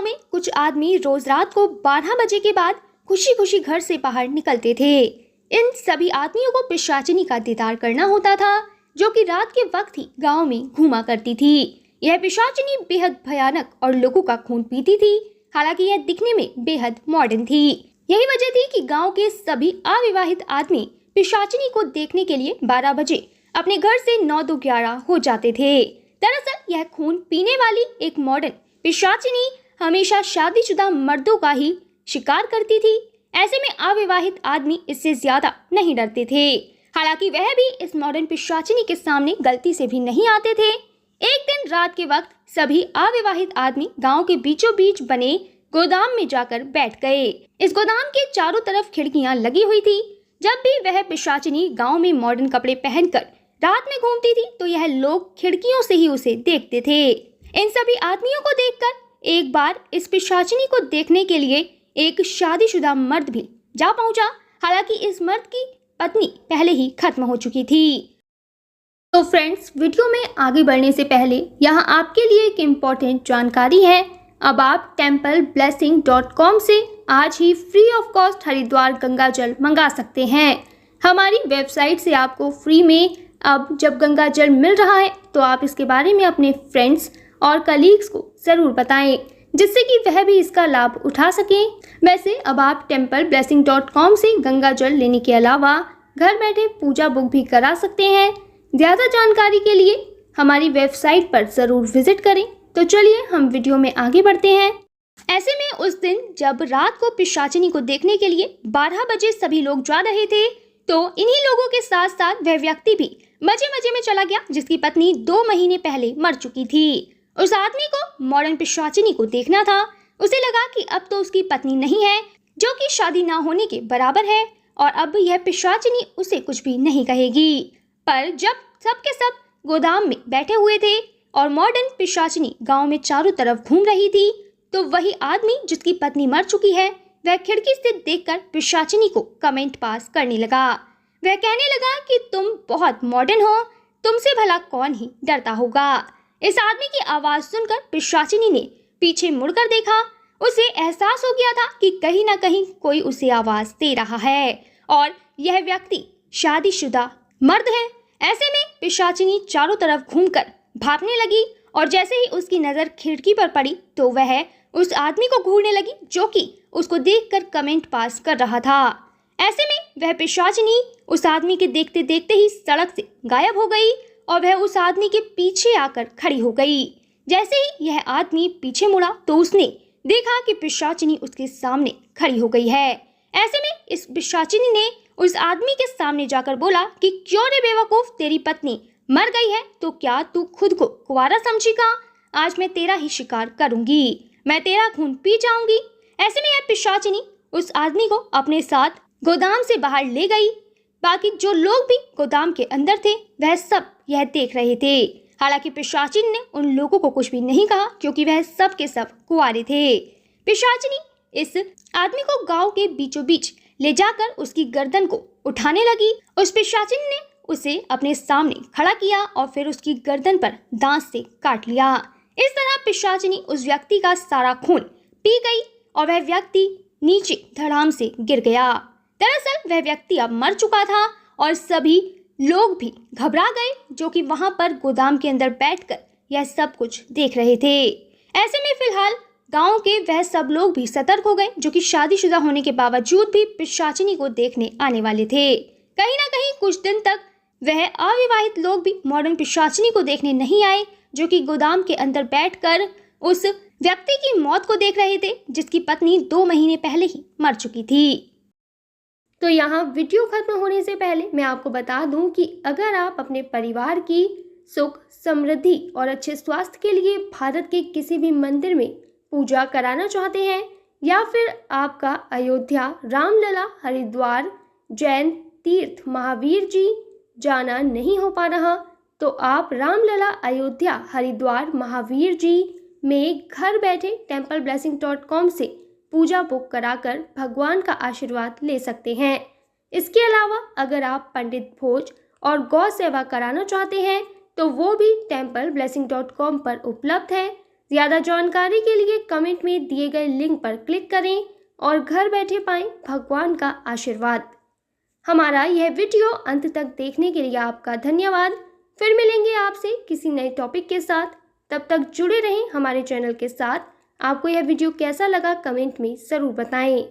में कुछ आदमी रोज रात को 12 बजे के बाद खुशी खुशी घर से बाहर निकलते थे। इन सभी आदमियों को पिशाचिनी का दीदार करना होता था, जो कि रात के वक्त ही गांव में घूमा करती थी। यह पिशाचिनी बेहद भयानक और लोगों का खून पीती थी। हालांकि यह दिखने में बेहद मॉडर्न थी। यही वजह थी कि गांव के सभी अविवाहित आदमी पिशाचिनी को देखने के लिए 12 बजे अपने घर से 9-11 हो जाते थे। दरअसल यह खून पीने वाली एक मॉडर्न पिशाचिनी हमेशा शादीशुदा मर्दों का ही शिकार करती थी। ऐसे में अविवाहित आदमी इससे ज्यादा नहीं डरते थे। हालांकि वह भी इस मॉडर्न पिशाचिनी के सामने गलती से भी नहीं आते थे। एक दिन रात के वक्त सभी अविवाहित आदमी गांव के बीचों बीच बने गोदाम में जाकर बैठ गए। इस गोदाम के चारों तरफ खिड़कियां लगी हुई थी। जब भी वह पिशाचिनी गांव में मॉडर्न कपड़े पहनकर रात में घूमती थी तो यह लोग खिड़कियों से ही उसे देखते थे। इन सभी आदमियों को देखकर एक बार इस पिशाचिनी को देखने के लिए एक शादीशुदा मर्द भी जा पहुंचा। हालांकि इस मर्द की पत्नी पहले ही खत्म हो चुकी थी। तो फ्रेंड्स, वीडियो में आगे बढ़ने से पहले यहाँ आपके लिए एक इम्पोर्टेंट जानकारी है। अब आप templeblessing.com से आज ही free of cost Haridwar Ganga जल मंगा सकते हैं। हमारी वेबसाइट से आपको फ्री में अब जब गंगा जल मिल रहा है तो आप इसके बारे में अपने फ्रेंड्स और कलीग्स को ज़रूर बताएं, जिससे कि वह भी इसका लाभ उठा सकें। वैसे अब आप templeblessing.com से गंगा जल लेने के अलावा घर बैठे पूजा बुक भी करा सकते हैं। ज़्यादा जानकारी के लिए हमारी वेबसाइट पर ज़रूर विजिट करें। तो चलिए हम वीडियो में आगे बढ़ते हैं। ऐसे में उस दिन जब रात को पिशाचिनी को देखने के लिए 12 बजे सभी लोग जा रहे थे, तो इन्हीं लोगों के साथ साथ वह व्यक्ति भी मजे मजे में चला गया जिसकी पत्नी 2 महीने पहले मर चुकी थी। उस आदमी को मॉडर्न पिशाचिनी को देखना था। उसे लगा कि अब तो उसकी पत्नी नहीं है, जो कि शादी ना होने के बराबर है, और अब यह पिशाचिनी उसे कुछ भी नहीं कहेगी। पर जब सब के सब गोदाम में बैठे हुए थे और मॉडर्न पिशाचिनी गांव में चारों तरफ घूम रही थी, तो वही आदमी जिसकी पत्नी मर चुकी है वह खिड़की से देखकर पिशाचिनी को कमेंट पास करने लगा। वह कहने लगा कि तुम बहुत मॉडर्न हो, तुमसे भला कौन ही डरता होगा। इस आदमी की आवाज सुनकर पिशाचिनी ने पीछे मुड़कर देखा। उसे एहसास हो गया था कि कहीं ना कहीं कोई उसे आवाज दे रहा है और यह व्यक्ति शादीशुदा मर्द है। ऐसे में पिशाचिनी चारों तरफ घूमकर भागने लगी और जैसे ही उसकी नजर खिड़की पर पड़ी तो वह उस आदमी को घूरने लगी, जो कि उसको देखकर कमेंट पास कर रहा था। ऐसे में वह पिशाचिनी उस आदमी के देखते देखते ही सड़क से गायब हो गई और वह उस आदमी के पीछे आकर खड़ी हो गई। जैसे ही यह आदमी पीछे मुड़ा तो उसने देखा कि पिशाचिनी उसके सामने खड़ी हो गई है। ऐसे में इस पिशाचिनी ने उस आदमी के सामने जाकर बोला कि क्यों रे बेवकूफ, तेरी पत्नी मर गई है तो क्या तू खुद को कुंवारा समझेगा? आज मैं तेरा ही शिकार करूंगी, मैं तेरा खून पी जाऊंगी। ऐसे में यह पिशाचिनी उस आदमी को अपने साथ गोदाम से बाहर ले गई। बाकी जो लोग भी गोदाम के अंदर थे वह सब यह देख रहे थे। हालांकि पिशाचिनी ने उन लोगों को कुछ भी नहीं कहा, क्योंकि वह सब के सब कुंवारे थे। पिशाचिनी इस आदमी को गांव के बीचों बीच ले जाकर उसकी गर्दन को उठाने लगी। उस पिशाचिनी ने उसे अपने सामने खड़ा किया और फिर उसकी गर्दन पर दांत से काट लिया। इस तरह पिशाचिनी उस व्यक्ति का सारा खून पी गई और वह व्यक्ति नीचे धड़ाम से गिर गया। दरअसल वह व्यक्ति अब मर चुका था और सभी लोग भी घबरा गए, जो कि वहां पर गोदाम के अंदर बैठकर यह सब कुछ देख रहे थे। ऐसे में फिलहाल गांव के वह सब लोग भी सतर्क हो गए, जो कि शादीशुदा होने के बावजूद भी पिशाचिनी को देखने आने वाले थे। कहीं ना कहीं कुछ दिन तक वह अविवाहित लोग भी मॉडर्न पिशाचिनी को देखने नहीं आए, जो कि गोदाम के अंदर बैठकर उस व्यक्ति की मौत को देख रहे थे जिसकी पत्नी 2 महीने पहले ही मर चुकी थी। तो यहाँ वीडियो खत्म होने से पहले मैं आपको बता दूं कि अगर आप अपने परिवार की सुख, समृद्धि और अच्छे स्वास्थ्य के लिए भारत के किसी भी मंदिर में पूजा कराना चाहते हैं, या फिर आपका अयोध्या, रामलला, हरिद्वार, जैन तीर्थ महावीर जी जाना नहीं हो पा रहा, तो आप रामलला, अयोध्या, हरिद्वार, महावीर जी में घर बैठे templeblessing.com से पूजा बुक कराकर भगवान का आशीर्वाद ले सकते हैं। इसके अलावा अगर आप पंडित भोज और गौ सेवा कराना चाहते हैं तो वो भी templeblessing.com पर उपलब्ध है। ज़्यादा जानकारी के लिए कमेंट में दिए गए लिंक पर क्लिक करें और घर बैठे पाएं भगवान का आशीर्वाद। हमारा यह वीडियो अंत तक देखने के लिए आपका धन्यवाद। फिर मिलेंगे आपसे किसी नए टॉपिक के साथ। तब तक जुड़े रहें हमारे चैनल के साथ। आपको यह वीडियो कैसा लगा कमेंट में ज़रूर बताएं।